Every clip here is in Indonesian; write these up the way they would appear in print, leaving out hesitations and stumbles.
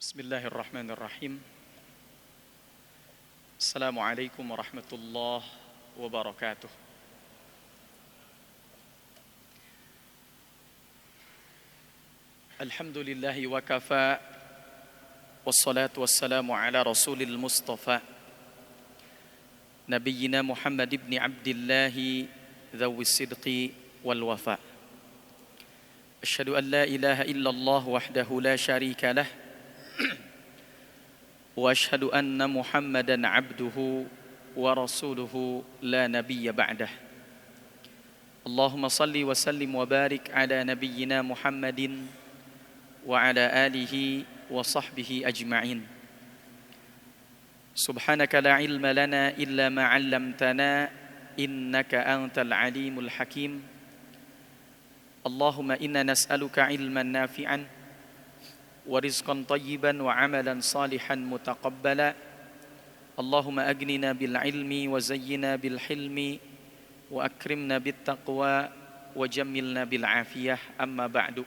Bismillahirrahmanirrahim. Assalamualaikum warahmatullahi wabarakatuh. Alhamdulillahi wa kafa. Wassalatu wassalamu ala rasulil mustafa Nabiyyina Muhammad ibn Abdillahi dhawi sidqi wal wafa. Asyhadu an la ilaha illallah wahdahu la syarika lah wa asyhadu anna Muhammadan abduhu wa rasuluhu la nabiyya ba'dah. Allahumma salli wa sallim wa barik ala nabiyyina Muhammadin wa ala alihi wa sahbihi ajma'in. Subhanaka la ilma lana illa ma 'allamtana innaka antal alimul hakim. Allahumma inna nas'aluka ilman nafi'an wa rizqan tayyiban wa amalan salihan mutaqabbala. Allahumma agnina bil ilmi wa zayyina bil hilmi wa akrimna bit taqwa wa jammilna bil afiyah. Amma ba'du.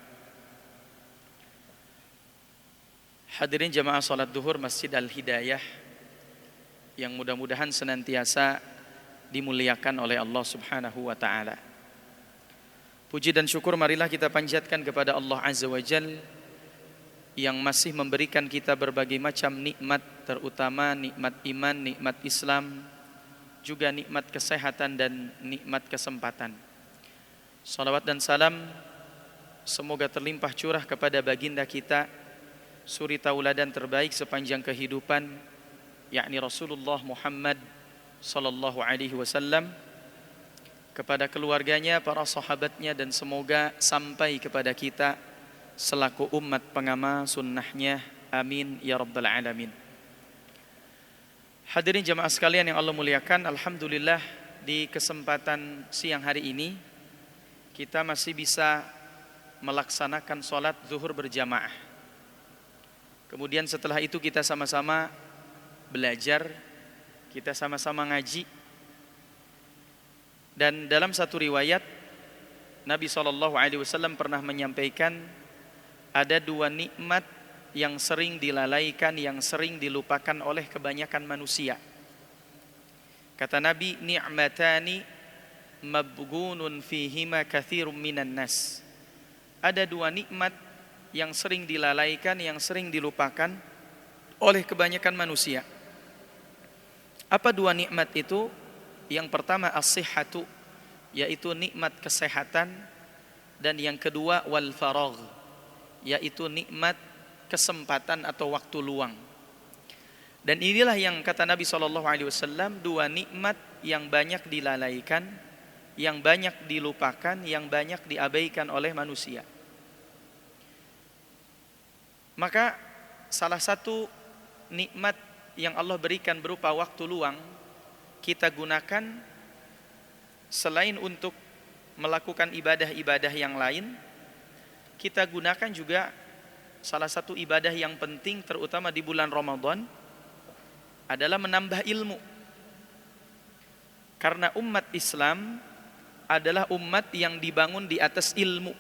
Hadirin jamaah salat duhur Masjid Al-Hidayah yang mudah-mudahan senantiasa dimuliakan oleh Allah Subhanahu wa taala. Puji dan syukur marilah kita panjatkan kepada Allah Azza wa Jalla yang masih memberikan kita berbagai macam nikmat, terutama nikmat iman, nikmat Islam, juga nikmat kesehatan dan nikmat kesempatan. Salawat dan salam semoga terlimpah curah kepada baginda kita, suri tauladan terbaik sepanjang kehidupan, yakni Rasulullah Muhammad sallallahu alaihi wasallam, kepada keluarganya, para sahabatnya, dan semoga sampai kepada kita selaku umat pengamal sunnahnya. Amin ya rabbal alamin. Hadirin jamaah sekalian yang Allah muliakan, alhamdulillah di kesempatan siang hari ini kita masih bisa melaksanakan sholat zuhur berjamaah. Kemudian setelah itu kita sama-sama belajar, kita sama-sama ngaji. Dan dalam satu riwayat Nabi SAW pernah menyampaikan ada dua nikmat yang sering dilalaikan, yang sering dilupakan oleh kebanyakan manusia. Kata Nabi, ni'matani mabghunun fihima katsirun minan nas. Ada dua nikmat yang sering dilalaikan, yang sering dilupakan oleh kebanyakan manusia. Apa dua nikmat itu? Yang pertama as-sihhatu, yaitu nikmat kesehatan, dan yang kedua wal faragh, yaitu nikmat kesempatan atau waktu luang. Dan inilah yang kata Nabi SAW, dua nikmat yang banyak dilalaikan, yang banyak dilupakan, yang banyak diabaikan oleh manusia. Maka salah satu nikmat yang Allah berikan berupa waktu luang, kita gunakan selain untuk melakukan ibadah-ibadah yang lain, kita gunakan juga salah satu ibadah yang penting terutama di bulan Ramadan adalah menambah ilmu. Karena umat Islam adalah umat yang dibangun di atas ilmu.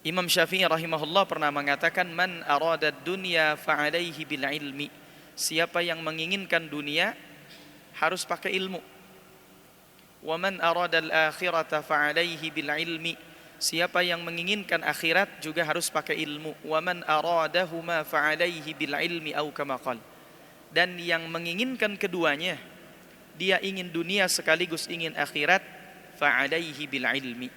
Imam Syafi'i rahimahullah pernah mengatakan, man arada dunya fa'alaihi bil ilmi. Siapa yang menginginkan dunia harus pakai ilmu. Wa man arada al-akhirata fa'alaihi bil ilmi. Siapa yang menginginkan akhirat juga harus pakai ilmu. Wa man aradahuma fa'alaihi bil ilmi au kama qala. Dan yang menginginkan keduanya, dia ingin dunia sekaligus ingin akhirat, fa'alaihi bil ilmi.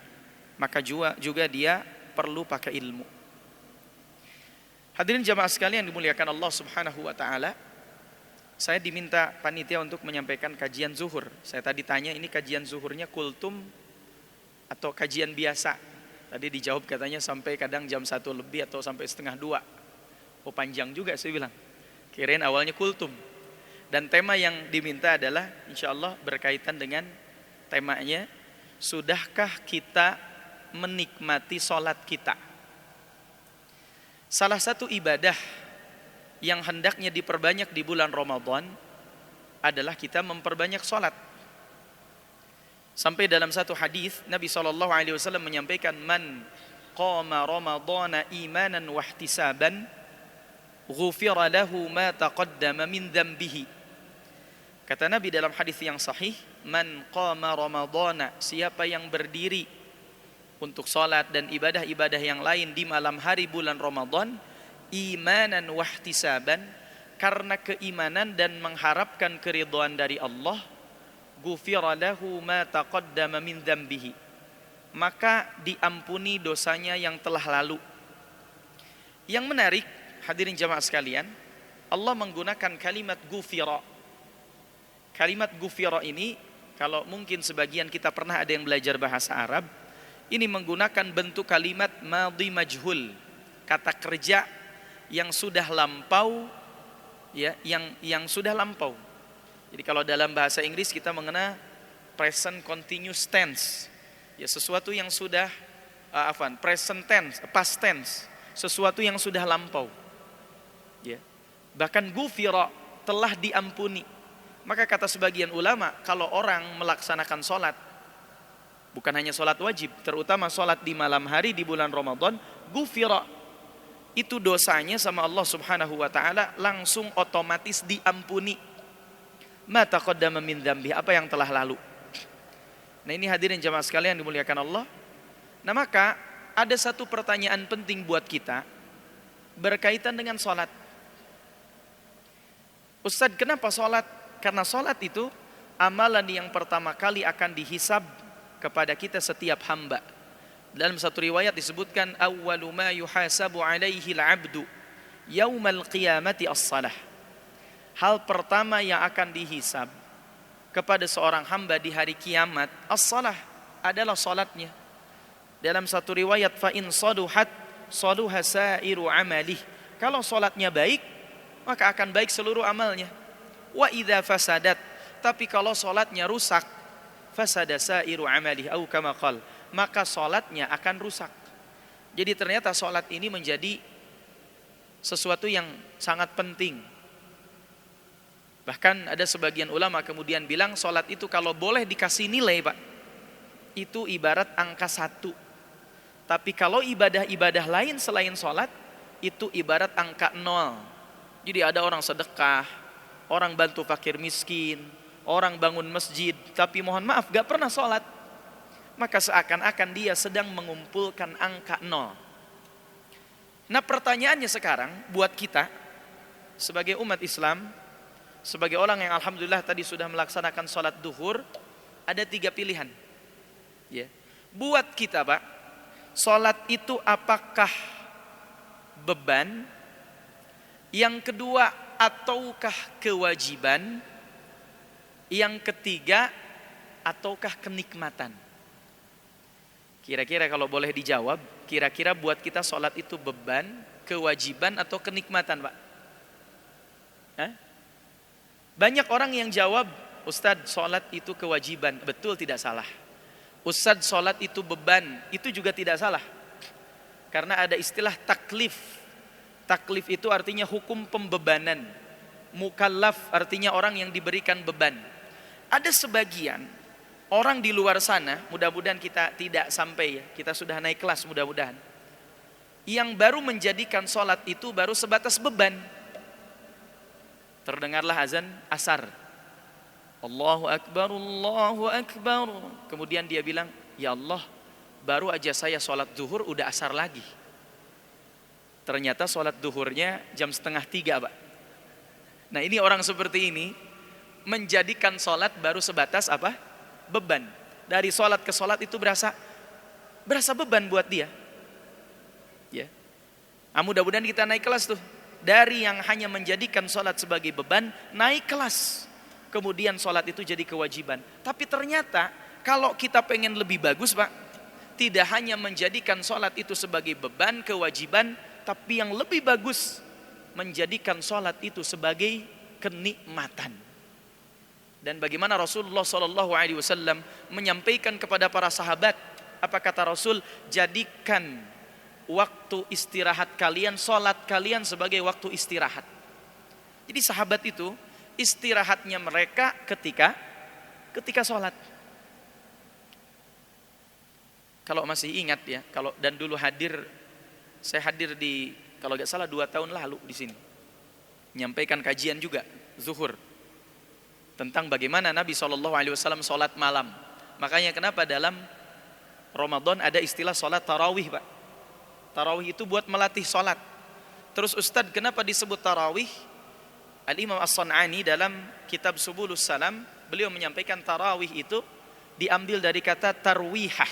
Maka juga dia perlu pakai ilmu. Hadirin jamaah sekalian yang dimuliakan Allah Subhanahu wa taala, saya diminta panitia untuk menyampaikan kajian zuhur. Saya tadi tanya, ini kajian zuhurnya kultum atau kajian biasa? Tadi dijawab katanya sampai kadang jam 1 lebih atau sampai setengah 2. Oh panjang juga, saya bilang. Kirain awalnya kultum. Dan tema yang diminta adalah insyaallah berkaitan dengan temanya, sudahkah kita menikmati sholat kita? Salah satu ibadah yang hendaknya diperbanyak di bulan Ramadan adalah kita memperbanyak sholat. Sampai dalam satu hadis Nabi SAW menyampaikan, man qama ramadhana imanan wahtisaban ghufira lahu ma taqaddama min dzambihi. Kata Nabi dalam hadis yang sahih, man qama ramadhana, siapa yang berdiri untuk salat dan ibadah-ibadah yang lain di malam hari bulan Ramadan, imanan wahtisaban, karena keimanan dan mengharapkan keridhaan dari Allah, ghufira lahu ma taqaddama min dzambihi, maka diampuni dosanya yang telah lalu. Yang menarik, hadirin jamaah sekalian, Allah menggunakan kalimat ghufira. Kalimat ghufira ini, kalau mungkin sebagian kita pernah ada yang belajar bahasa Arab, ini menggunakan bentuk kalimat madhi majhul, kata kerja yang sudah lampau, ya, yang sudah lampau. Jadi kalau dalam bahasa Inggris kita mengenal present continuous tense, ya, sesuatu yang sudah present tense, past tense, sesuatu yang sudah lampau. Ya. Bahkan ghufira, telah diampuni. Maka kata sebagian ulama, kalau orang melaksanakan sholat, bukan hanya sholat wajib, terutama sholat di malam hari di bulan Ramadan, ghufira, itu dosanya sama Allah subhanahu wa ta'ala langsung otomatis diampuni. Ma taqaddama min dzambi, apa yang telah lalu. Nah ini hadirin jamaah sekalian dimuliakan Allah. Nah maka ada satu pertanyaan penting buat kita berkaitan dengan sholat. Ustadz, kenapa sholat? Karena sholat itu amalan yang pertama kali akan dihisab kepada kita setiap hamba. Dalam satu riwayat disebutkan, awwalu ma yuhasabu alaihi al-'abdu yaumal qiyamati as-salah. Hal pertama yang akan dihisab kepada seorang hamba di hari kiamat, as-salah, adalah salatnya. Dalam satu riwayat, fa in saduhat saduha sairu amalih. Kalau salatnya baik, maka akan baik seluruh amalnya. Wa idza fasadat, tapi kalau salatnya rusak, fasada sairu amalih au kama qala, maka salatnya akan rusak. Jadi ternyata salat ini menjadi sesuatu yang sangat penting. Bahkan ada sebagian ulama kemudian bilang salat itu kalau boleh dikasih nilai, Pak, itu ibarat angka 1. Tapi kalau ibadah-ibadah lain selain salat, itu ibarat angka 0. Jadi ada orang sedekah, orang bantu fakir miskin, orang bangun masjid, tapi mohon maaf gak pernah sholat, maka seakan-akan dia sedang mengumpulkan angka 0. Nah pertanyaannya sekarang buat kita sebagai umat Islam, sebagai orang yang alhamdulillah tadi sudah melaksanakan sholat duhur, ada 3 pilihan. Ya. Buat kita, Pak, sholat itu apakah beban? Yang kedua, ataukah kewajiban? Yang ketiga, ataukah kenikmatan? Kira-kira kalau boleh dijawab, kira-kira buat kita sholat itu beban, kewajiban, atau kenikmatan, Pak? Hah? Banyak orang yang jawab, Ustadz, sholat itu kewajiban. Betul, tidak salah. Ustadz, sholat itu beban. Itu juga tidak salah. Karena ada istilah taklif. Taklif itu artinya hukum pembebanan. Mukallaf artinya orang yang diberikan beban. Ada sebagian orang di luar sana, mudah-mudahan kita tidak sampai ya, kita sudah naik kelas mudah-mudahan, yang baru menjadikan sholat itu baru sebatas beban. Terdengarlah azan asar, Allahu Akbar, Allahu Akbar. Kemudian dia bilang, ya Allah, baru aja saya sholat zuhur udah asar lagi. Ternyata sholat duhurnya jam 2:30, Pak. Nah ini orang seperti ini menjadikan sholat baru sebatas apa? Beban. Dari sholat ke sholat itu berasa beban buat dia. Ya. Nah, mudah-mudahan kita naik kelas tuh. Dari yang hanya menjadikan sholat sebagai beban, naik kelas. Kemudian sholat itu jadi kewajiban. Tapi ternyata kalau kita pengen lebih bagus, Pak, tidak hanya menjadikan sholat itu sebagai beban, kewajiban, tapi yang lebih bagus menjadikan sholat itu sebagai kenikmatan. Dan bagaimana Rasulullah SAW menyampaikan kepada para sahabat, apa kata Rasul? Jadikan waktu istirahat kalian, sholat kalian sebagai waktu istirahat. Jadi sahabat itu istirahatnya mereka ketika sholat. Kalau masih ingat ya, dan dulu saya hadir di, kalau nggak salah 2 tahun lalu di sini. menyampaikan kajian juga zuhur tentang bagaimana Nabi SAW sholat malam. Makanya kenapa dalam Ramadan ada istilah sholat tarawih, Pak. Tarawih itu buat melatih sholat. Terus Ustadz, kenapa disebut tarawih? Al-Imam As-San'ani dalam kitab Subulus Salam, beliau menyampaikan tarawih itu diambil dari kata tarwihah.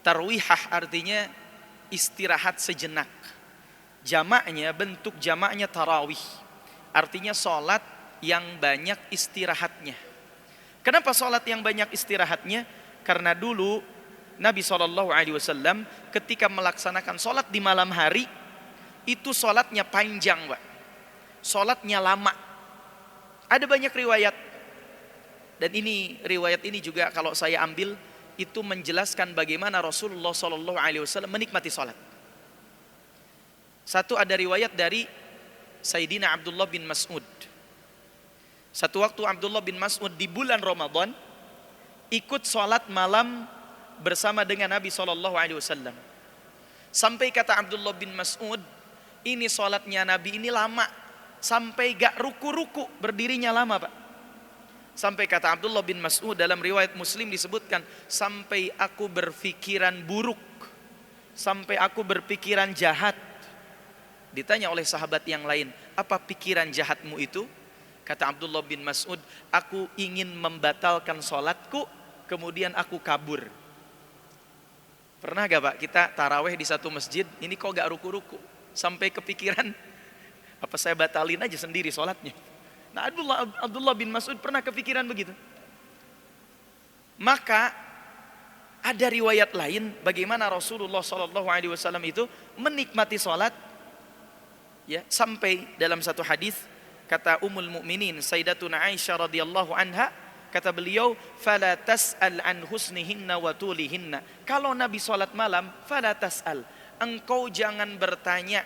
Tarwihah artinya istirahat sejenak. Jamaknya, bentuk jamaknya tarawih. Artinya sholat yang banyak istirahatnya. Kenapa sholat yang banyak istirahatnya? Karena dulu Nabi SAW ketika melaksanakan sholat di malam hari, itu sholatnya panjang, Pak. Sholatnya lama. Ada banyak riwayat. Dan ini riwayat ini juga kalau saya ambil, itu menjelaskan bagaimana Rasulullah SAW menikmati sholat. Satu, ada riwayat dari Sayyidina Abdullah bin Mas'ud. Satu waktu Abdullah bin Mas'ud di bulan Ramadan ikut sholat malam bersama dengan Nabi SAW. Sampai kata Abdullah bin Mas'ud, ini sholatnya Nabi ini lama, sampai gak ruku-ruku, berdirinya lama, Pak. Sampai kata Abdullah bin Mas'ud, dalam riwayat Muslim disebutkan, sampai aku berpikiran buruk, sampai aku berpikiran jahat. Ditanya oleh sahabat yang lain, apa pikiran jahatmu itu? Kata Abdullah bin Mas'ud, aku ingin membatalkan sholatku, kemudian aku kabur. Pernah gak, Pak, kita taraweh di satu masjid, ini kok gak ruku-ruku? Sampai kepikiran, apa saya batalin aja sendiri sholatnya? Nah, Abdullah bin Mas'ud pernah kepikiran begitu. Maka ada riwayat lain bagaimana Rasulullah SAW itu menikmati sholat, ya, sampai dalam satu hadis kata Ummul Mukminin Sayyidatuna Aisyah radhiyallahu anha, kata beliau, fala tas'al an husnihinna wa tulihinna. Kalau Nabi sholat malam, fala tas'al, engkau jangan bertanya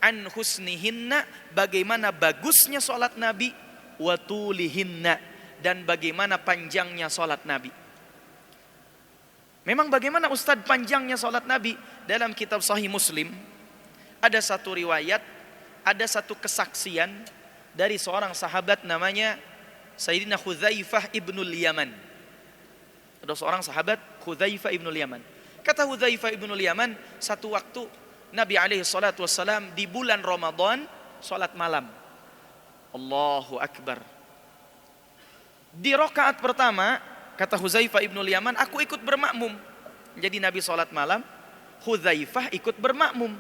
an husnihinna, bagaimana bagusnya sholat Nabi, wa tulihinna, dan bagaimana panjangnya sholat Nabi. Memang bagaimana Ustadz panjangnya sholat Nabi? Dalam kitab Sahih Muslim ada satu riwayat, ada satu kesaksian dari seorang sahabat namanya Sayyidina Hudzaifah ibnul Yaman. Ada seorang sahabat Hudzaifah ibnul Yaman. Kata Hudzaifah ibnul Yaman, satu waktu Nabi SAW di bulan Ramadan sholat malam. Allahu Akbar. Di rakaat pertama, kata Hudzaifah ibnul Yaman, aku ikut bermakmum. Jadi Nabi sholat malam, Hudzaifah ikut bermakmum.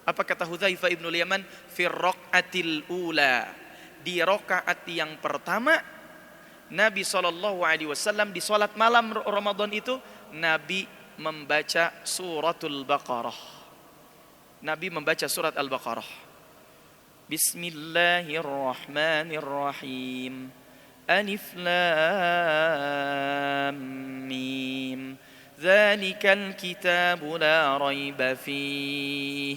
Apa kata Hudzaifah ibnul Yaman? Fir raqatil ula, di rakaat yang pertama Nabi SAW di sholat malam Ramadan itu Nabi membaca suratul Baqarah. Nabi membaca surat Al-Baqarah. Bismillahirrahmanirrahim. Alif lam mim. Dzalikal kitabu la raiba fihi.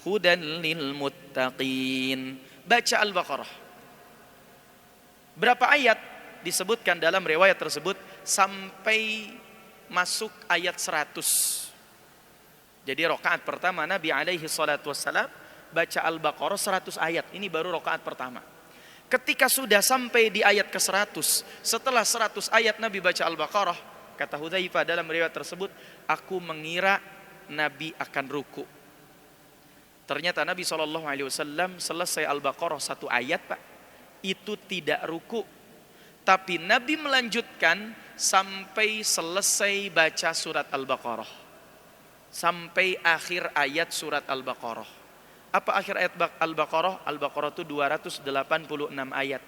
Hudan lil muttaqin. Baca Al-Baqarah. Berapa ayat disebutkan dalam riwayat tersebut? Sampai masuk ayat 100. Jadi rakaat pertama Nabi alaihi salatu wassalam baca Al-Baqarah 100 ayat. Ini baru rakaat pertama. Ketika sudah sampai di ayat ke-100, setelah 100 ayat Nabi baca Al-Baqarah, kata Hudzaifah dalam riwayat tersebut, aku mengira Nabi akan ruku. Ternyata Nabi SAW selesai Al-Baqarah 1 ayat, Pak, itu tidak ruku. Tapi Nabi melanjutkan sampai selesai baca surat Al-Baqarah. Sampai akhir ayat surat Al-Baqarah. Apa akhir ayat Al-Baqarah? Al-Baqarah itu 286 ayat.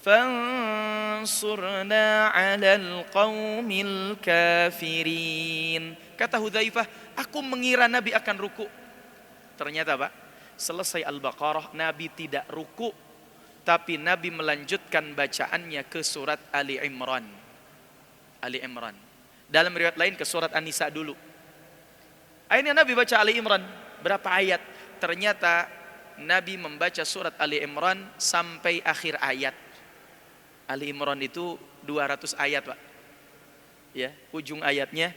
Fansurna 'alal qaumil kafirin. Kata Hudzaifah, aku mengira Nabi akan ruku. Ternyata, Pak, selesai Al-Baqarah Nabi tidak ruku, tapi Nabi melanjutkan bacaannya ke surat Ali Imran. Ali Imran. Dalam riwayat lain ke surat An-Nisa dulu. Akhirnya Nabi baca Ali Imran. Berapa ayat? Ternyata Nabi membaca surat Ali Imran sampai akhir ayat. Ali Imran itu 200 ayat, Pak. Ya, ujung ayatnya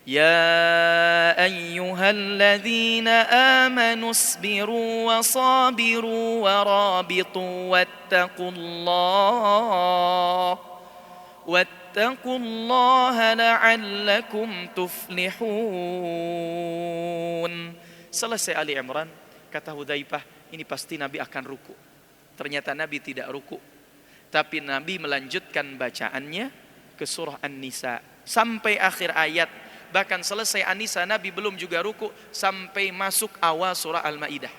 Ya ayyuhalladzina amanu isbiru wa sabiru wa rabitu wattaqullaha la'allakum tuflihun. Selesai Ali Imran, kata Hudzaifah, ini pasti Nabi akan ruku. Ternyata Nabi tidak ruku, tapi Nabi melanjutkan bacaannya ke surah An-Nisa sampai akhir ayat. Bahkan selesai An-Nisa Nabi belum juga ruku sampai masuk awal surah Al-Maidah.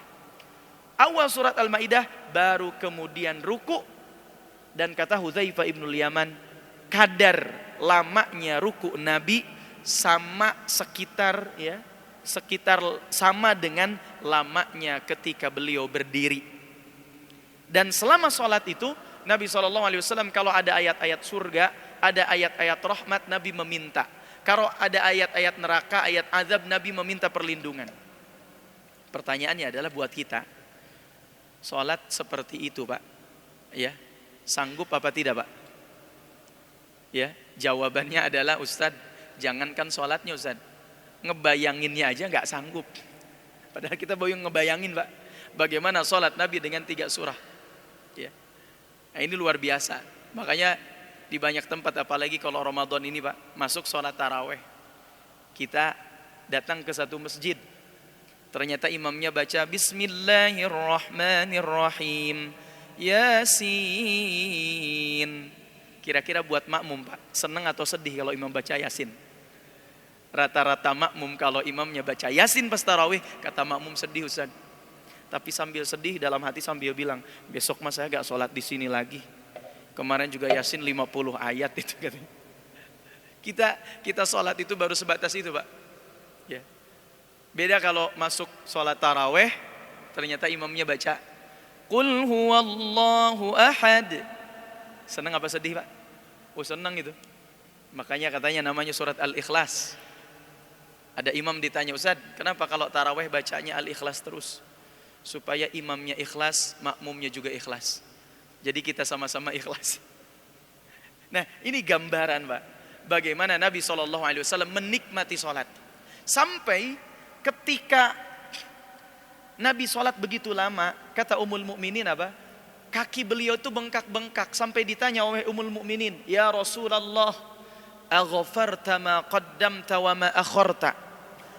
Awal surat Al-Maidah baru kemudian ruku. Dan kata Hudzaifah ibnul Yaman, kadar lamanya ruku Nabi sama sekitar sama dengan lamanya ketika beliau berdiri. Dan selama sholat itu Nabi SAW kalau ada ayat-ayat surga, ada ayat-ayat rahmat, Nabi meminta. Kalau ada ayat-ayat neraka, ayat azab, Nabi meminta perlindungan. Pertanyaannya adalah buat kita, sholat seperti itu Pak, ya, sanggup apa tidak Pak? Ya, jawabannya adalah Ustadz, jangankan sholatnya Ustadz, ngebayanginnya aja nggak sanggup. Padahal kita baru ngebayangin Pak, bagaimana sholat Nabi dengan 3 surah. Ya, nah, ini luar biasa. Makanya di banyak tempat, apalagi kalau Ramadan ini Pak, masuk sholat taraweh, kita datang ke satu masjid, ternyata imamnya baca Bismillahirrahmanirrahim, Yasin. Kira-kira buat makmum Pak, senang atau sedih kalau imam baca Yasin? Rata-rata makmum kalau imamnya baca Yasin pas tarawih, kata makmum sedih Ustaz. Tapi sambil sedih dalam hati sambil bilang, besok mas saya gak sholat di sini lagi. Kemarin juga Yasin 50 ayat itu katanya. Kita sholat itu baru sebatas itu Pak. Ya. Beda kalau masuk sholat taraweh, ternyata imamnya baca Qul huwallahu ahad. Senang apa sedih Pak? Oh senang itu. Makanya katanya namanya surat Al-Ikhlas. Ada imam ditanya, Ustaz, kenapa kalau taraweh bacanya Al-Ikhlas terus? Supaya imamnya ikhlas, makmumnya juga ikhlas. Jadi kita sama-sama ikhlas. Nah ini gambaran Pak, bagaimana Nabi SAW menikmati sholat. Sampai ketika Nabi sholat begitu lama, kata Ummul Mukminin apa? Kaki beliau itu bengkak-bengkak. Sampai ditanya oleh Ummul Mukminin, Ya Rasulullah, aghfarta ma qaddamta wa ma akharta.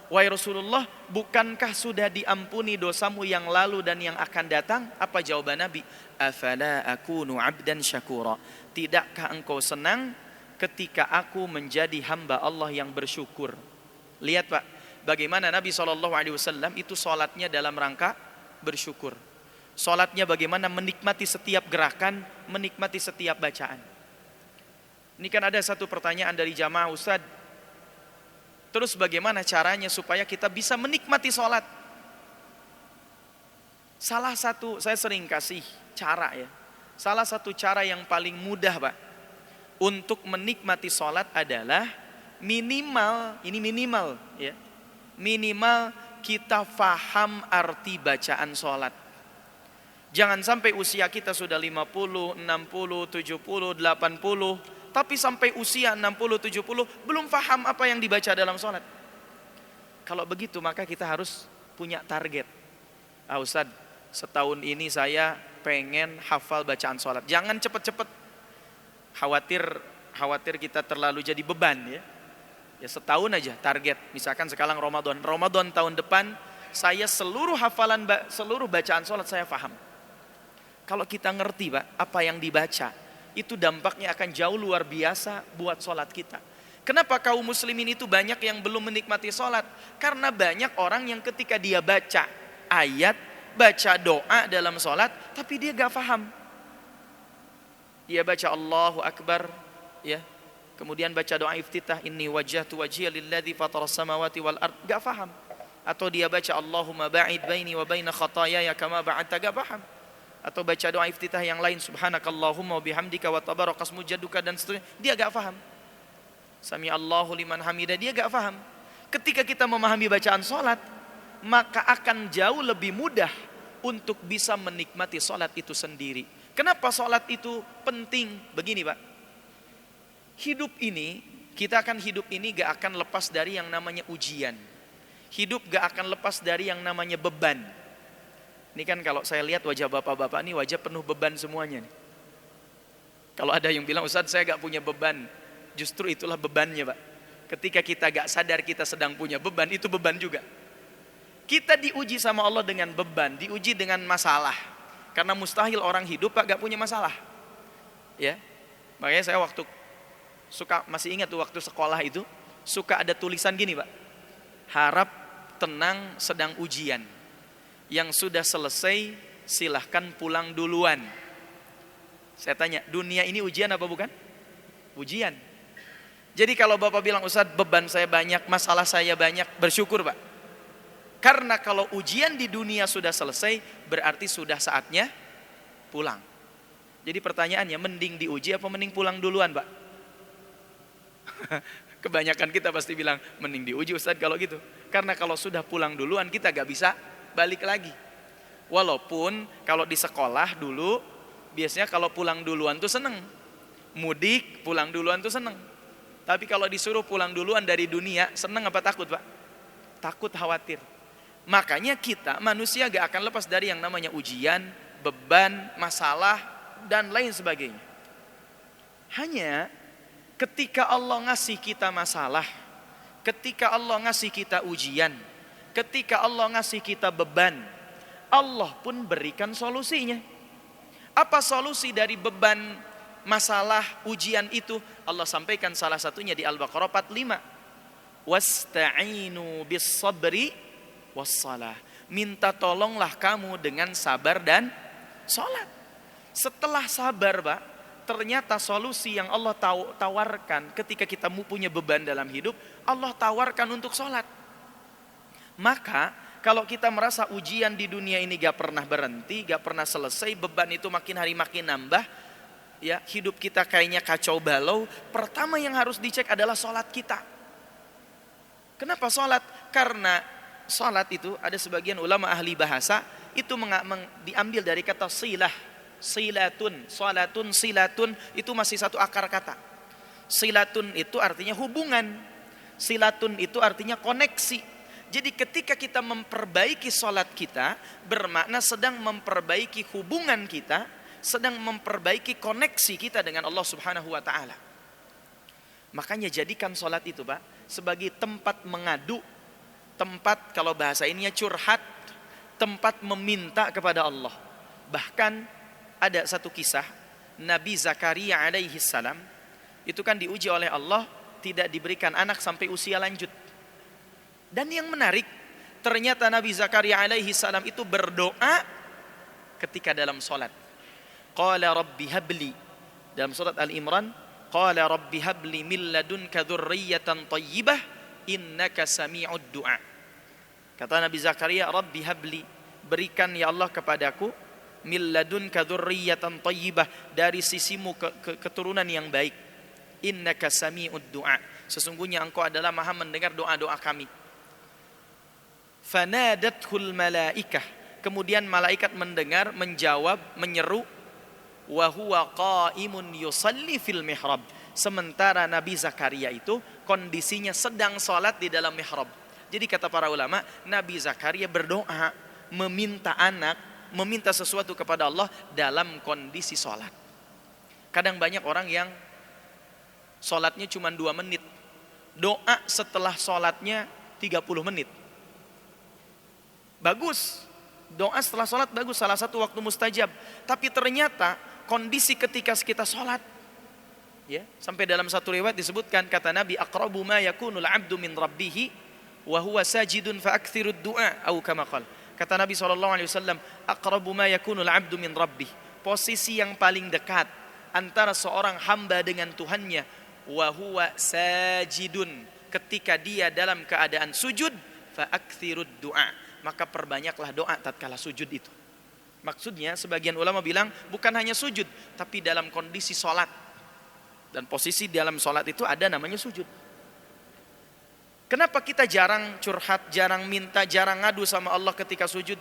Wahai Rasulullah, bukankah sudah diampuni dosamu yang lalu dan yang akan datang? Apa jawaban Nabi? Afala akunu abdan syakura. Tidakkah engkau senang ketika aku menjadi hamba Allah yang bersyukur? Lihat Pak, bagaimana Nabi SAW itu sholatnya dalam rangka bersyukur. Sholatnya bagaimana menikmati setiap gerakan, menikmati setiap bacaan. Ini kan ada satu pertanyaan dari jamaah, Ustaz, terus bagaimana caranya supaya kita bisa menikmati sholat? Salah satu, saya sering kasih cara ya. Salah satu cara yang paling mudah Pak untuk menikmati sholat adalah minimal, ini minimal ya, minimal kita faham arti bacaan sholat. Jangan sampai usia kita sudah 50, 60, 70, 80, tapi sampai usia 60-70 belum paham apa yang dibaca dalam sholat. Kalau begitu maka kita harus punya target. Ustaz, setahun ini saya pengen hafal bacaan sholat. Jangan cepet-cepet, khawatir kita terlalu jadi beban ya. Ya setahun aja target. Misalkan sekarang Ramadan tahun depan saya seluruh hafalan, seluruh bacaan sholat saya paham. Kalau kita ngerti Pak apa yang dibaca, itu dampaknya akan jauh luar biasa buat sholat kita. Kenapa kaum muslimin itu banyak yang belum menikmati sholat? Karena banyak orang yang ketika dia baca ayat, baca doa dalam sholat, tapi dia gak paham. Dia baca Allahu Akbar, ya, kemudian baca doa iftitah, inni wajjahtu wajhiya lilladzi fataras samawati wal ard, gak paham. Atau dia baca Allahumma ba'id baini wa baina khataayaya kama ba'adta, gak paham. Atau baca doa iftitah yang lain, subhanakallahumma wa bihamdika wa tabarakasmu jadduka, dan seterusnya, dia gak paham. Sami Allahu liman hamidah, dia gak paham. Ketika kita memahami bacaan sholat, maka akan jauh lebih mudah untuk bisa menikmati sholat itu sendiri. Kenapa sholat itu penting? Begini Pak, hidup ini Kita akan hidup ini gak akan lepas dari yang namanya ujian. Hidup gak akan lepas dari yang namanya beban. Ini kan kalau saya lihat wajah bapak-bapak ini wajah penuh beban semuanya nih. Kalau ada yang bilang, Ustaz saya gak punya beban, justru itulah bebannya Pak. Ketika kita gak sadar kita sedang punya beban, itu beban juga. Kita diuji sama Allah dengan beban, diuji dengan masalah. Karena mustahil orang hidup Pak gak punya masalah. Ya, makanya saya masih ingat tuh waktu sekolah itu, suka ada tulisan gini Pak. Harap tenang sedang ujian. Yang sudah selesai silahkan pulang duluan. Saya tanya, dunia ini ujian apa bukan? Ujian. Jadi kalau Bapak bilang, Ustaz beban saya banyak, masalah saya banyak, bersyukur Pak. Karena kalau ujian di dunia sudah selesai, berarti sudah saatnya pulang. Jadi pertanyaannya, mending diuji apa mending pulang duluan Pak? Kebanyakan kita pasti bilang, mending diuji Ustaz kalau gitu. Karena kalau sudah pulang duluan, kita gak bisa balik lagi. Walaupun kalau di sekolah dulu, biasanya kalau pulang duluan tuh seneng. Mudik, pulang duluan tuh seneng. Tapi kalau disuruh pulang duluan dari dunia, seneng apa takut Pak? Takut, khawatir. Makanya kita manusia gak akan lepas dari yang namanya ujian, beban, masalah, dan lain sebagainya. Hanya ketika Allah ngasih kita masalah, ketika Allah ngasih kita ujian, ketika Allah ngasih kita beban, Allah pun berikan solusinya. Apa solusi dari beban, masalah, ujian itu? Allah sampaikan salah satunya di Al-Baqarah 45. Wasta'inu bis sabri wassalah. Minta tolonglah kamu dengan sabar dan sholat. Setelah sabar Pak, ternyata solusi yang Allah tawarkan ketika kita punya beban dalam hidup, Allah tawarkan untuk sholat. Maka kalau kita merasa ujian di dunia ini gak pernah berhenti, gak pernah selesai, beban itu makin hari makin nambah, ya hidup kita kayaknya kacau balau, pertama yang harus dicek adalah sholat kita. Kenapa sholat? Karena sholat itu ada sebagian ulama ahli bahasa itu diambil dari kata silah, silatun, sholatun, silatun, itu masih satu akar kata. Silatun itu artinya hubungan, silatun itu artinya koneksi. Jadi ketika kita memperbaiki sholat kita, bermakna sedang memperbaiki hubungan kita, sedang memperbaiki koneksi kita dengan Allah Subhanahu wa ta'ala. Makanya jadikan sholat itu Pak sebagai tempat mengadu, tempat kalau bahasa ininya curhat, tempat meminta kepada Allah. Bahkan ada satu kisah, Nabi Zakaria alaihi salam itu kan diuji oleh Allah, tidak diberikan anak sampai usia lanjut. Dan yang menarik, ternyata Nabi Zakaria alaihi salam itu berdoa ketika dalam sholat. Qala rabbi habli, dalam surat Al-Imran, qala rabbi habli min ladunka dzurriyyatan thayyibah innaka sami'ud du'a. Kata Nabi Zakaria, rabbi habli, berikan ya Allah kepadaku min ladunka dzurriyyatan thayyibah, dari sisimu keturunan yang baik. Innaka sami'ud du'a, sesungguhnya engkau adalah maha mendengar doa-doa kami. Fanadathul malaikah, kemudian malaikat mendengar, menjawab, menyeru, wa huwa qaimun yusalli fil mihrab, sementara Nabi Zakaria itu kondisinya sedang salat di dalam mihrab. Jadi kata para ulama, Nabi Zakaria berdoa meminta anak, meminta sesuatu kepada Allah dalam kondisi salat. Kadang banyak orang yang salatnya cuma 2 menit, doa setelah salatnya 30 menit. Bagus, doa setelah sholat bagus, salah satu waktu mustajab. Tapi ternyata kondisi ketika kita sholat, ya, sampai dalam satu riwayat disebutkan, kata Nabi, aqrabu ma yakunul abdu min rabbihi wa huwa sajidun fa aktsirud du'a, atau kama qala. Kata Nabi SAW, aqrabu ma yakunul abdu min rabbih, posisi yang paling dekat antara seorang hamba dengan Tuhannya, wa huwa sajidun, ketika dia dalam keadaan sujud, fa aktsirud du'a, maka perbanyaklah doa tatkala sujud itu. Maksudnya sebagian ulama bilang bukan hanya sujud, tapi dalam kondisi sholat. Dan posisi dalam sholat itu ada namanya sujud. Kenapa kita jarang curhat, jarang minta, jarang ngadu sama Allah ketika sujud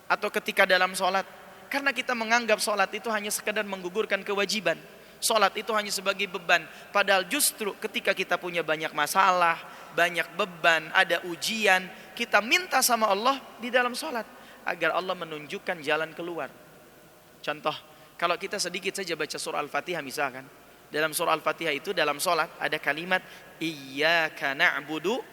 atau ketika dalam sholat? Karena kita menganggap sholat itu hanya sekedar menggugurkan kewajiban. Sholat itu hanya sebagai beban. Padahal justru ketika kita punya banyak masalah, banyak beban, ada ujian, kita minta sama Allah di dalam sholat agar Allah menunjukkan jalan keluar. Contoh, kalau kita sedikit saja baca surah Al-Fatihah misalkan. Dalam surah Al-Fatihah itu dalam sholat ada kalimat Iyyaka na'budu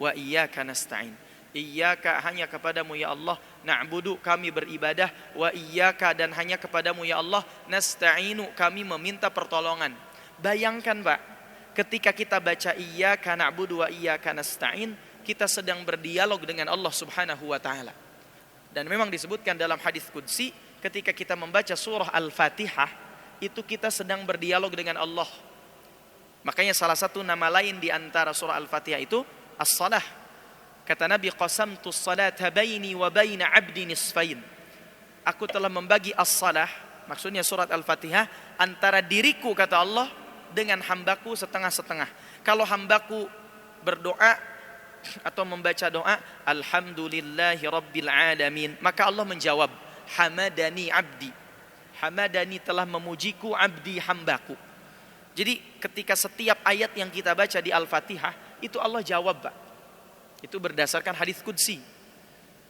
wa iyyaka nasta'in. Iyyaka, hanya kepadamu ya Allah, na'budu, kami beribadah, wa iyyaka, dan hanya kepadamu ya Allah, nasta'inu, kami meminta pertolongan. Bayangkan Pak, ketika kita baca iyyaka na'budu wa iyyaka nasta'in, kita sedang berdialog dengan Allah Subhanahu wa taala. Dan memang disebutkan dalam hadis qudsi, ketika kita membaca surah Al-Fatihah, itu kita sedang berdialog dengan Allah. Makanya salah satu nama lain di antara surah Al-Fatihah itu as-salah. Kata Nabi, qasamtu salata baini wa baina 'abdi nisfain. Aku telah membagi as-salah, maksudnya surat Al-Fatihah, antara diriku, kata Allah, dengan hambaku setengah-setengah. Kalau hambaku berdoa atau membaca doa alhamdulillahi rabbil alamin, maka Allah menjawab hamadani abdi. Hamadani, telah memujiku abdi, hambaku. Jadi ketika setiap ayat yang kita baca di Al-Fatihah, itu Allah jawab, Pak. Itu berdasarkan hadis qudsi.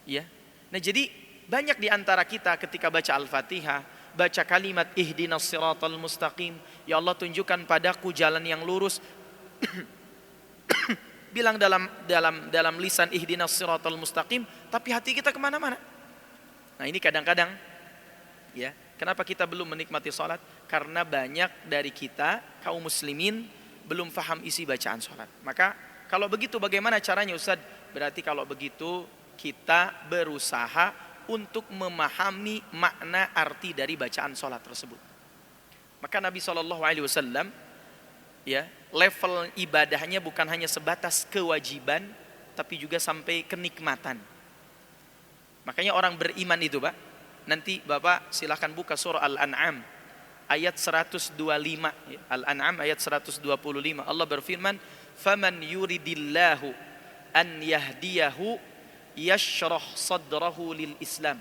Ya. Nah, jadi banyak di antara kita ketika baca Al-Fatihah, baca kalimat ihdinas siratal mustaqim, ya Allah tunjukkan padaku jalan yang lurus. Bilang dalam lisan ihdinas siratal mustaqim, tapi hati kita kemana-mana. Nah, ini kadang-kadang ya, kenapa kita belum menikmati salat? Karena banyak dari kita kaum muslimin belum faham isi bacaan salat. Maka kalau begitu bagaimana caranya Ustaz? Berarti kalau begitu kita berusaha untuk memahami makna arti dari bacaan salat tersebut. Maka Nabi SAW ya, level ibadahnya bukan hanya sebatas kewajiban, tapi juga sampai kenikmatan. Makanya orang beriman itu, Pak, nanti Bapak silahkan buka surah Al-An'am ayat 125. Al-An'am ayat 125. Allah berfirman, faman yuridillahu an yahdiyahu yashrah sadrahu lil Islam.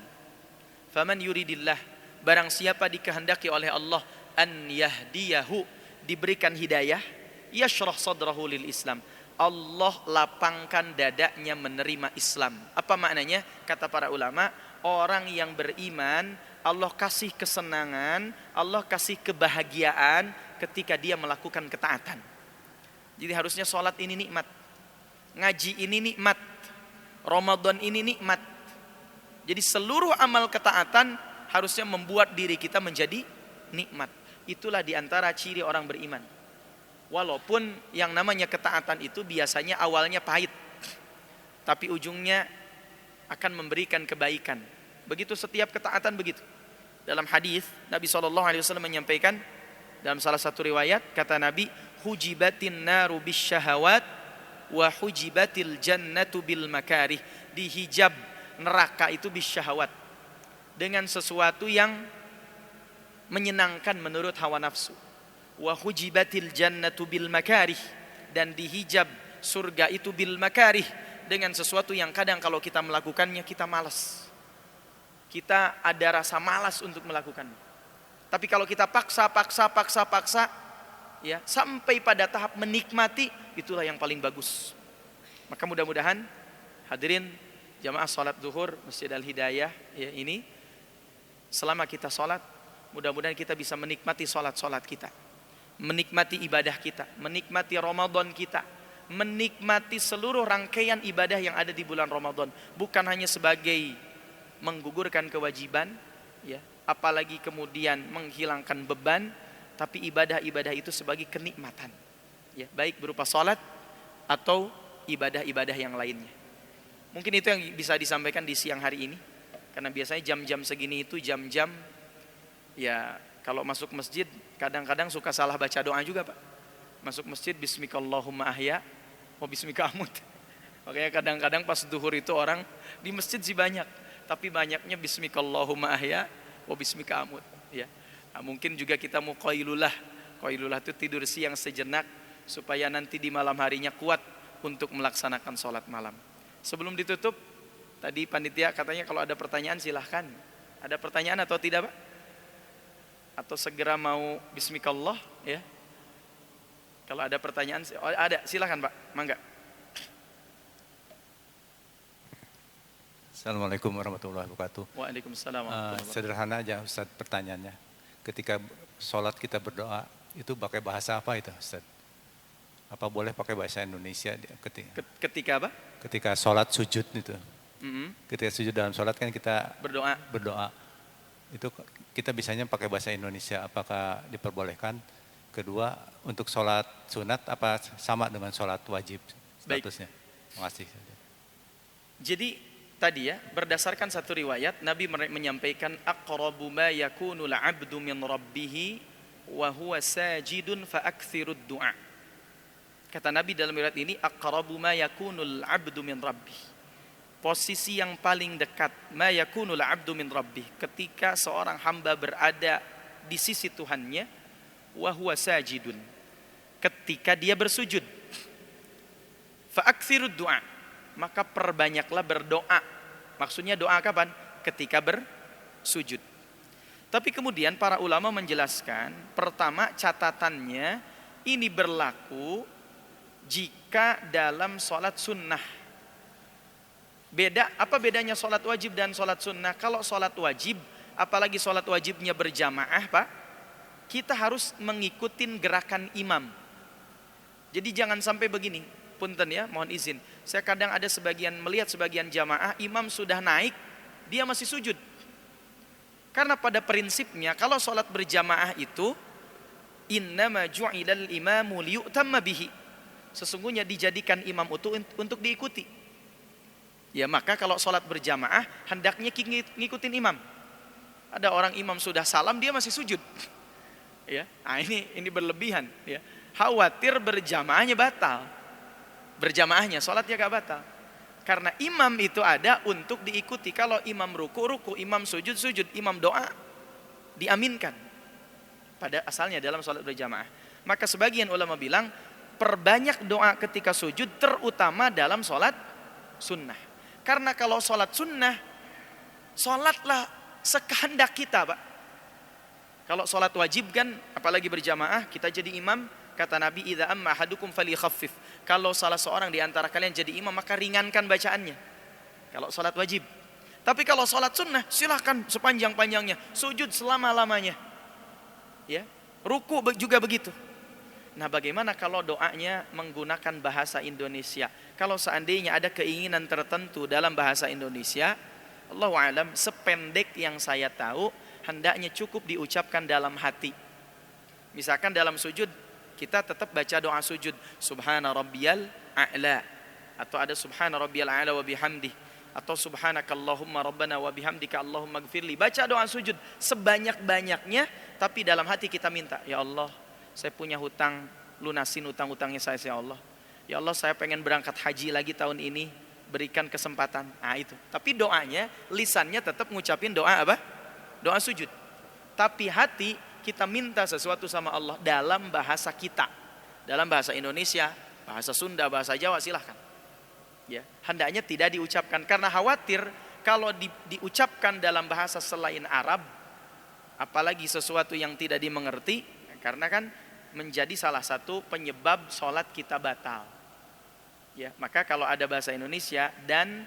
Faman yuridillah, barang siapa dikehendaki oleh Allah an yahdiyahu, diberikan hidayah, yashrah sadrahu lil Islam, Allah lapangkan dadanya menerima Islam. Apa maknanya? Kata para ulama, orang yang beriman Allah kasih kesenangan, Allah kasih kebahagiaan ketika dia melakukan ketaatan. Jadi harusnya sholat ini nikmat, ngaji ini nikmat, Ramadan ini nikmat. Jadi seluruh amal ketaatan harusnya membuat diri kita menjadi nikmat. Itulah diantara ciri orang beriman. Walaupun yang namanya ketaatan itu biasanya awalnya pahit, tapi ujungnya akan memberikan kebaikan. Begitu setiap ketaatan begitu. Dalam hadis Nabi SAW menyampaikan dalam salah satu riwayat, kata Nabi, hujibatin naru bisyahawat wa hujibatil jannatu bil makarih. Dihijab neraka itu bisyahawat, dengan sesuatu yang menyenangkan menurut hawa nafsu. Wa hujibatil jannatu bil makarih, dan dihijab surga itu bil makarih, dengan sesuatu yang kadang kalau kita melakukannya kita malas. Kita ada rasa malas untuk melakukannya. Tapi kalau kita paksa ya, sampai pada tahap menikmati, itulah yang paling bagus. Maka mudah-mudahan hadirin jamaah salat zuhur Masjid Al-Hidayah ya, ini selama kita salat, mudah-mudahan kita bisa menikmati salat-salat kita, menikmati ibadah kita, menikmati Ramadan kita, menikmati seluruh rangkaian ibadah yang ada di bulan Ramadan. Bukan hanya sebagai menggugurkan kewajiban ya, apalagi kemudian menghilangkan beban, tapi ibadah-ibadah itu sebagai kenikmatan ya, baik berupa salat atau ibadah-ibadah yang lainnya. Mungkin itu yang bisa disampaikan di siang hari ini, karena biasanya jam-jam segini itu jam-jam ya, kalau masuk masjid kadang-kadang suka salah baca doa juga, Pak. Masuk masjid bismikallahumma ahya wa bismika amut. Makanya kadang-kadang pas duhur itu orang di masjid sih banyak, tapi banyaknya bismikallahumma ahya wa bismika amut ya. Nah, mungkin juga kita mau qailulah. Qailulah itu tidur siang sejenak supaya nanti di malam harinya kuat untuk melaksanakan sholat malam. Sebelum ditutup, tadi panitia katanya kalau ada pertanyaan silahkan. Ada pertanyaan atau tidak, Pak? atau segera mau bismikallah ya. Kalau ada pertanyaan, oh, ada, silakan Pak, mangga. Assalamualaikum warahmatullahi wabarakatuh. Waalaikumsalam warahmatullahi wabarakatuh. Sederhana aja Ustaz pertanyaannya. Ketika sholat kita berdoa, itu pakai bahasa apa itu Ustaz? Apa boleh pakai bahasa Indonesia Ketika apa? Ketika sholat sujud itu. Ketika sujud dalam sholat kan kita berdoa. Itu kita bisanya pakai bahasa Indonesia, apakah diperbolehkan? Kedua, untuk sholat sunat apa sama dengan sholat wajib statusnya? Terima kasih. Jadi tadi ya, berdasarkan satu riwayat Nabi menyampaikan aqrabu ma yakunul 'abdu min rabbih wa huwa sajidun fa aktsirud du'a. Kata Nabi dalam riwayat ini aqrabu ma yakunul 'abdu min rabbih. Posisi yang paling dekat ma yakunul 'abdu min rabbih, ketika seorang hamba berada di sisi Tuhannya, wa huwa sajidun, ketika dia bersujud. Fa aktsirud du'a, maka perbanyaklah berdoa. Maksudnya doa kapan? Ketika bersujud. Tapi kemudian para ulama menjelaskan, pertama catatannya ini berlaku jika dalam sholat sunnah. Apa bedanya sholat wajib dan sholat sunnah? Kalau sholat wajib, apalagi sholat wajibnya berjamaah Pak, kita harus mengikuti gerakan imam. Jadi jangan sampai begini, punten ya, mohon izin. Saya kadang ada melihat sebagian jamaah, imam sudah naik, dia masih sujud. Karena pada prinsipnya kalau sholat berjamaah itu, innama ju'ilal imamu liyu'tamma bihi. Sesungguhnya dijadikan imam itu untuk diikuti. Ya maka kalau sholat berjamaah, hendaknya ngikutin imam. Ada orang imam sudah salam, dia masih sujud. Ya, nah ini berlebihan. Ya. Khawatir berjamaahnya batal. Berjamaahnya, sholatnya gak batal. Karena imam itu ada untuk diikuti. Kalau imam ruku, imam sujud, imam doa, diaminkan. Pada asalnya dalam sholat berjamaah. Maka sebagian ulama bilang, perbanyak doa ketika sujud, terutama dalam sholat sunnah. Karena kalau sholat sunnah, sholatlah sekehendak kita Pak. Kalau sholat wajib kan, apalagi berjamaah, kita jadi imam, kata Nabi, idza amma ahadukum falyakhaffif. Kalau salah seorang di antara kalian jadi imam, maka ringankan bacaannya. Kalau sholat wajib. Tapi kalau sholat sunnah, silahkan sepanjang-panjangnya, sujud selama-lamanya. Ya, ruku juga begitu. Nah, bagaimana kalau doanya menggunakan bahasa Indonesia? Kalau seandainya ada keinginan tertentu dalam bahasa Indonesia, Allahu a'lam, sependek yang saya tahu, hendaknya cukup diucapkan dalam hati. Misalkan dalam sujud, kita tetap baca doa sujud, Subhana rabbiyal a'la, atau ada Subhana rabbiyal a'la wa bihamdih, atau Subhanakallahumma rabbana wa bihamdika Allahumma gfirli. Baca doa sujud sebanyak-banyaknya, tapi dalam hati kita minta, ya Allah, saya punya hutang, lunasin hutang-hutangnya saya, ya Allah. Ya Allah, saya pengen berangkat haji lagi tahun ini, berikan kesempatan. Nah itu. Tapi doanya, lisannya tetap ngucapin doa apa? Doa sujud. Tapi hati kita minta sesuatu sama Allah dalam bahasa kita. Dalam bahasa Indonesia, bahasa Sunda, bahasa Jawa, silahkan. Ya, hendaknya tidak diucapkan. Karena khawatir kalau diucapkan dalam bahasa selain Arab, apalagi sesuatu yang tidak dimengerti, karena kan menjadi salah satu penyebab sholat kita batal. Ya, maka kalau ada bahasa Indonesia dan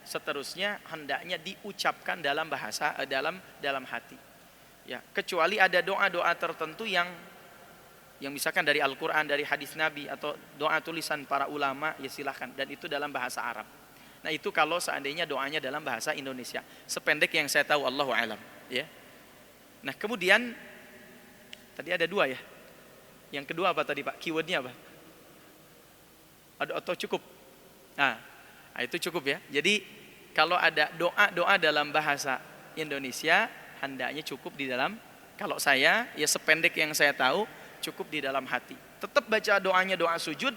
seterusnya hendaknya diucapkan dalam bahasa dalam hati. Ya, kecuali ada doa-doa tertentu yang misalkan dari Al-Qur'an, dari hadis Nabi, atau doa tulisan para ulama, ya silahkan, dan itu dalam bahasa Arab. Nah, itu kalau seandainya doanya dalam bahasa Indonesia. Sependek yang saya tahu, Allahu a'lam, ya. Nah, kemudian tadi ada dua ya. Yang kedua apa tadi Pak? Keywordnya apa? Atau cukup? Nah, itu cukup ya. Jadi kalau ada doa-doa dalam bahasa Indonesia, hendaknya cukup di dalam, kalau saya ya sependek yang saya tahu, cukup di dalam hati. Tetap baca doanya doa sujud,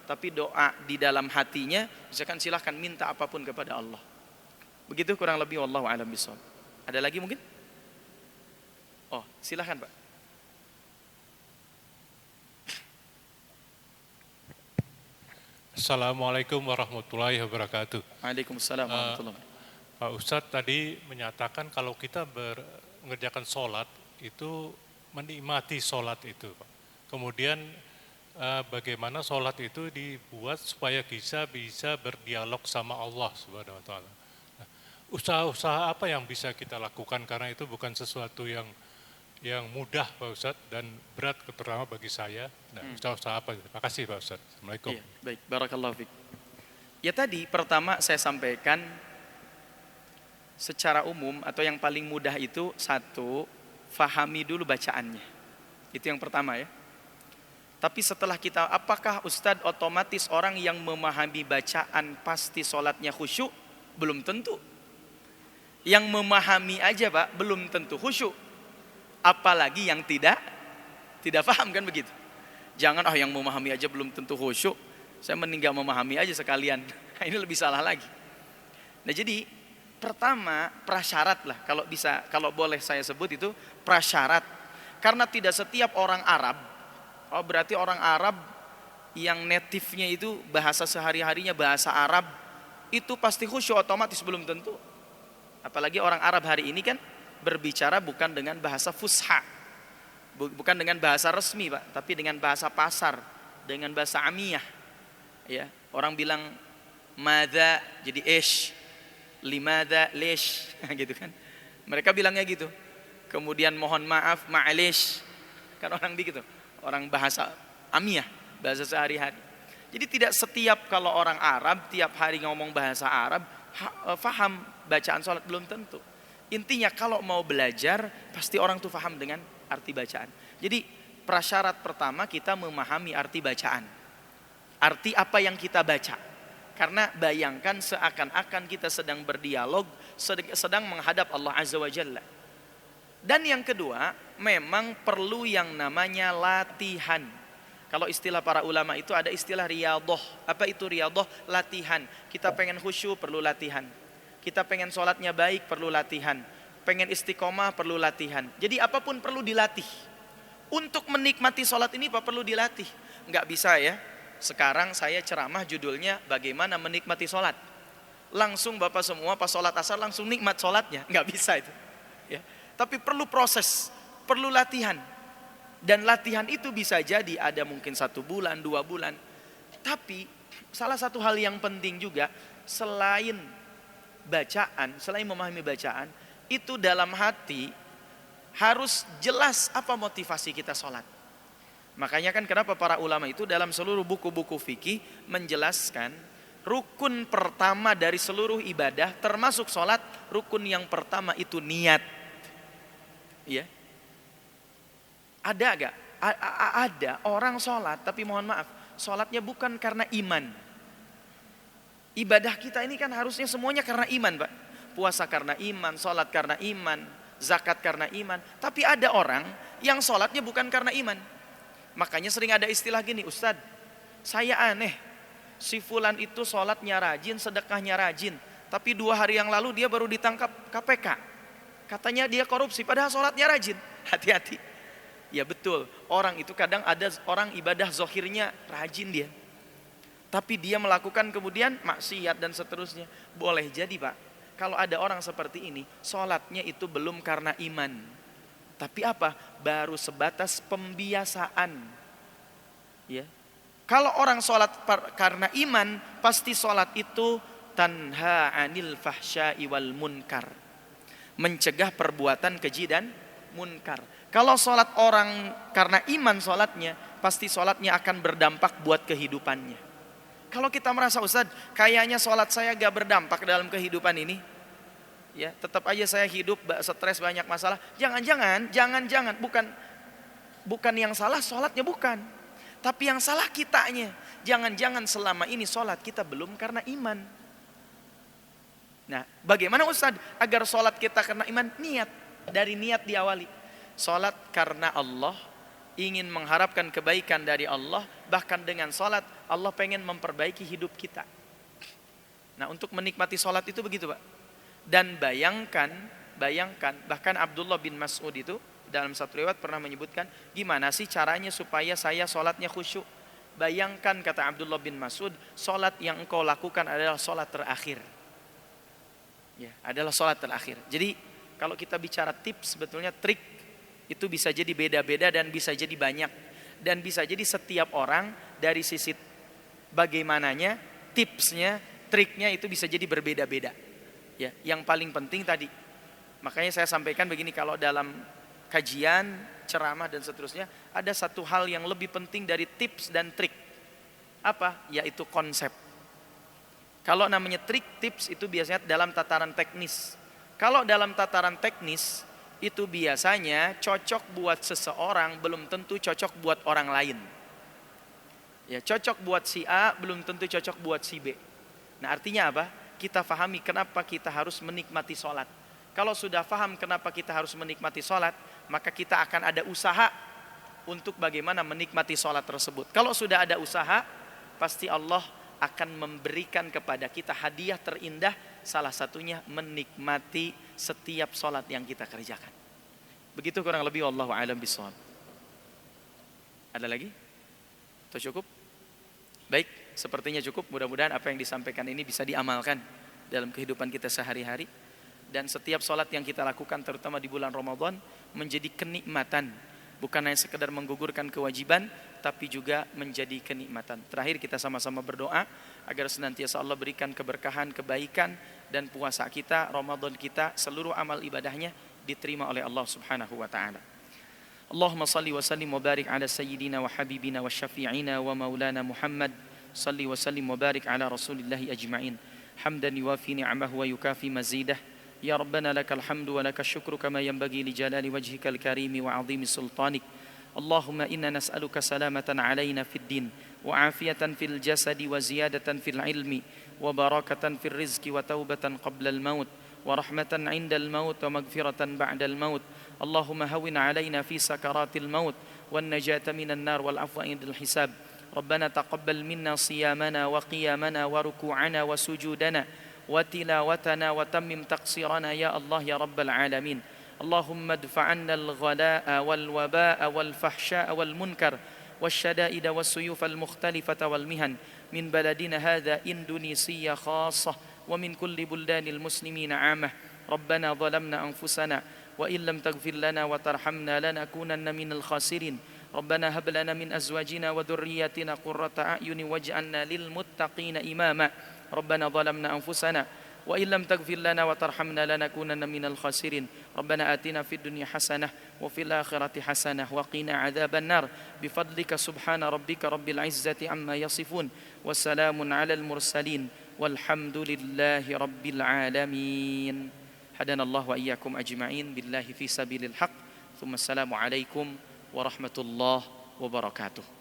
tapi doa di dalam hatinya, misalkan silahkan minta apapun kepada Allah. Begitu kurang lebih, wallahu a'lam bishawab. Ada lagi mungkin? Oh, silahkan Pak. Assalamualaikum warahmatullahi wabarakatuh. Waalaikumsalam warahmatullahi wabarakatuh. Pak Ustadz tadi menyatakan kalau kita mengerjakan sholat itu menikmati sholat itu, Pak. Kemudian bagaimana sholat itu dibuat supaya bisa berdialog sama Allah Subhanahu wa taala. Nah, usaha-usaha apa yang bisa kita lakukan, karena itu bukan sesuatu yang mudah Pak Ustadz dan berat terutama bagi saya. Nah, usaha-usaha apa? Terima kasih Pak Ustadz. Assalamualaikum. Iya, baik, barakallahu fiik. Ya tadi pertama saya sampaikan secara umum atau yang paling mudah itu satu, fahami dulu bacaannya. Itu yang pertama ya. Tapi setelah kita, apakah Ustadz otomatis orang yang memahami bacaan pasti sholatnya khusyuk? Belum tentu. Yang memahami aja Pak, belum tentu khusyuk. Apalagi yang tidak paham, kan begitu. Jangan yang memahami aja belum tentu khusyuk, saya mending gak memahami aja sekalian. Ini lebih salah lagi. Nah jadi pertama prasyarat lah, kalau boleh saya sebut itu prasyarat. Karena tidak setiap orang Arab, berarti orang Arab yang native-nya itu bahasa sehari-harinya bahasa Arab, itu pasti khusyuk otomatis, belum tentu. Apalagi orang Arab hari ini kan berbicara bukan dengan bahasa fusha, bukan dengan bahasa resmi Pak, tapi dengan bahasa pasar, dengan bahasa amiyah. Ya, orang bilang madza jadi ish, limadza lish, gitu kan. Mereka bilangnya gitu. Kemudian mohon maaf, ma'alish. Kan orang begitu. Orang bahasa amiyah, bahasa sehari-hari. Jadi tidak setiap kalau orang Arab tiap hari ngomong bahasa Arab faham bacaan sholat, belum tentu. Intinya kalau mau belajar pasti orang tuh faham dengan arti bacaan. Jadi prasyarat pertama kita memahami arti bacaan. Arti apa yang kita baca. Karena bayangkan seakan-akan kita sedang berdialog, sedang menghadap Allah Azza wa Jalla. Dan yang kedua, memang perlu yang namanya latihan. Kalau istilah para ulama itu ada istilah riyadhah. Apa itu riyadhah? Latihan. Kita pengen khusyuk perlu latihan. Kita pengen sholatnya baik perlu latihan. Pengen istiqomah perlu latihan. Jadi apapun perlu dilatih. Untuk menikmati sholat ini Pak perlu dilatih. Nggak bisa ya. Sekarang saya ceramah judulnya bagaimana menikmati sholat. Langsung Bapak semua pas sholat asar langsung nikmat sholatnya. Nggak bisa itu. Ya. Tapi perlu proses, perlu latihan. Dan latihan itu bisa jadi ada mungkin 1 bulan, 2 bulan. Tapi salah satu hal yang penting juga selain bacaan, selain memahami bacaan, itu dalam hati harus jelas apa motivasi kita sholat. Makanya kan kenapa para ulama itu dalam seluruh buku-buku fikih menjelaskan rukun pertama dari seluruh ibadah termasuk sholat, rukun yang pertama itu niat. Ya. Ada gak? Ada orang sholat tapi mohon maaf, sholatnya bukan karena iman. Ibadah kita ini kan harusnya semuanya karena iman Pak. Puasa karena iman, sholat karena iman, zakat karena iman. Tapi ada orang yang sholatnya bukan karena iman. Makanya sering ada istilah gini, Ustadz, saya aneh. Si fulan itu sholatnya rajin, sedekahnya rajin. Tapi 2 hari yang lalu dia baru ditangkap KPK. Katanya dia korupsi, padahal sholatnya rajin. Hati-hati. Ya betul, orang itu kadang ada orang ibadah zohirnya rajin dia. Tapi dia melakukan kemudian maksiat dan seterusnya. Boleh jadi Pak, kalau ada orang seperti ini, sholatnya itu belum karena iman. Tapi apa? Baru sebatas pembiasaan. Ya. Kalau orang sholat karena iman, pasti sholat itu tanha anil fahsya'i wal munkar. Mencegah perbuatan keji dan munkar. Kalau sholat orang karena iman sholatnya, pasti sholatnya akan berdampak buat kehidupannya. Kalau kita merasa Ustadz, kayaknya sholat saya gak berdampak dalam kehidupan ini, ya tetap aja saya hidup stres banyak masalah. Jangan, bukan yang salah sholatnya bukan, tapi yang salah kitanya. Jangan selama ini sholat kita belum karena iman. Nah, bagaimana Ustadz agar sholat kita karena iman? Niat, dari niat diawali. Sholat karena Allah, ingin mengharapkan kebaikan dari Allah. Bahkan dengan sholat Allah pengen memperbaiki hidup kita. Nah, untuk menikmati sholat itu begitu Pak. Dan bayangkan, bahkan Abdullah bin Mas'ud itu dalam satu riwayat pernah menyebutkan, gimana sih caranya supaya saya sholatnya khusyuk? Bayangkan, kata Abdullah bin Mas'ud, sholat yang engkau lakukan adalah sholat terakhir. Ya, adalah sholat terakhir. Jadi kalau kita bicara tips, sebetulnya trik Itu bisa jadi beda-beda dan bisa jadi banyak. Dan bisa jadi setiap orang dari sisi bagaimananya, tipsnya, triknya itu bisa jadi berbeda-beda. Ya, yang paling penting tadi, makanya saya sampaikan begini, kalau dalam kajian, ceramah dan seterusnya, ada satu hal yang lebih penting dari tips dan trik. Apa? Yaitu konsep. Kalau namanya trik, tips itu biasanya dalam tataran teknis. Kalau dalam tataran teknis, itu biasanya cocok buat seseorang, belum tentu cocok buat orang lain. Ya, cocok buat si A, belum tentu cocok buat si B. Nah, artinya apa? Kita fahami kenapa kita harus menikmati sholat. Kalau sudah faham kenapa kita harus menikmati sholat, maka kita akan ada usaha untuk bagaimana menikmati sholat tersebut. Kalau sudah ada usaha, pasti Allah akan memberikan kepada kita hadiah terindah, salah satunya menikmati setiap sholat yang kita kerjakan. Begitu kurang lebih, wallahu a'lam bishawab. Ada lagi? Atau cukup? Baik, sepertinya cukup. Mudah-mudahan apa yang disampaikan ini bisa diamalkan dalam kehidupan kita sehari-hari. Dan setiap sholat yang kita lakukan, terutama di bulan Ramadan, menjadi kenikmatan. Bukan hanya sekedar menggugurkan kewajiban, tapi juga menjadi kenikmatan. Terakhir kita sama-sama berdoa agar senantiasa Allah berikan keberkahan, kebaikan, dan puasa kita, Ramadan kita, seluruh amal ibadahnya diterima oleh Allah Subhanahu wa ta'ala. Allahumma salli wa sallim wa barik ala sayyidina wa habibina wa syafi'ina wa maulana Muhammad. Salli wa sallim wa barik ala rasulillahi ajma'in. Hamdan yuwafi ni'amahu wa yukafi mazidah. Ya Rabbana lakal hamdu wa lakal syukru kama yanbaghi li jalali wajhikal karimi wa azimi sultanik. Allahumma inna nas'aluka salamatan alayna fid din wa afiyatan fil jasadi wa ziyadatan fil ilmi wa barakatan fil rizki wa taubatan qabla al maut wa rahmatan 'inda al maut wa maghfiratan ba'da al maut. اللهم هون علينا في سكرات الموت والنجاة من النار والعفو عند الحساب. ربنا تقبل منا صيامنا وقيامنا وركوعنا وسجودنا وتلاوتنا وتمم تقصيرنا يا الله يا رب العالمين. اللهم ادفع عنا الغلاء والوباء والفحشاء والمنكر والشدائد والسيوف المختلفة والمهن من بلدنا هذا إندونيسيا خاصة ومن كل بلدان المسلمين عامة. ربنا ظلمنا أنفسنا وإن لم تغفر لنا وترحمنا لنكونن من الخاسرين. ربنا هب لنا من أزواجنا وذرياتنا قرة أعين واجعلنا للمتقين إماما. ربنا ظلمنا أنفسنا وإن لم تغفر لنا وترحمنا لنكونن من الخاسرين. ربنا آتنا في الدنيا حسنة وفي الآخرة حسنة وقنا عذاب النار بفضلك سبحان ربك رب العزة عما يصفون وسلام على المرسلين والحمد لله رب العالمين. هدانا الله وإياكم أجمعين بالله في سبيل الحق. ثم السلام عليكم ورحمة الله وبركاته.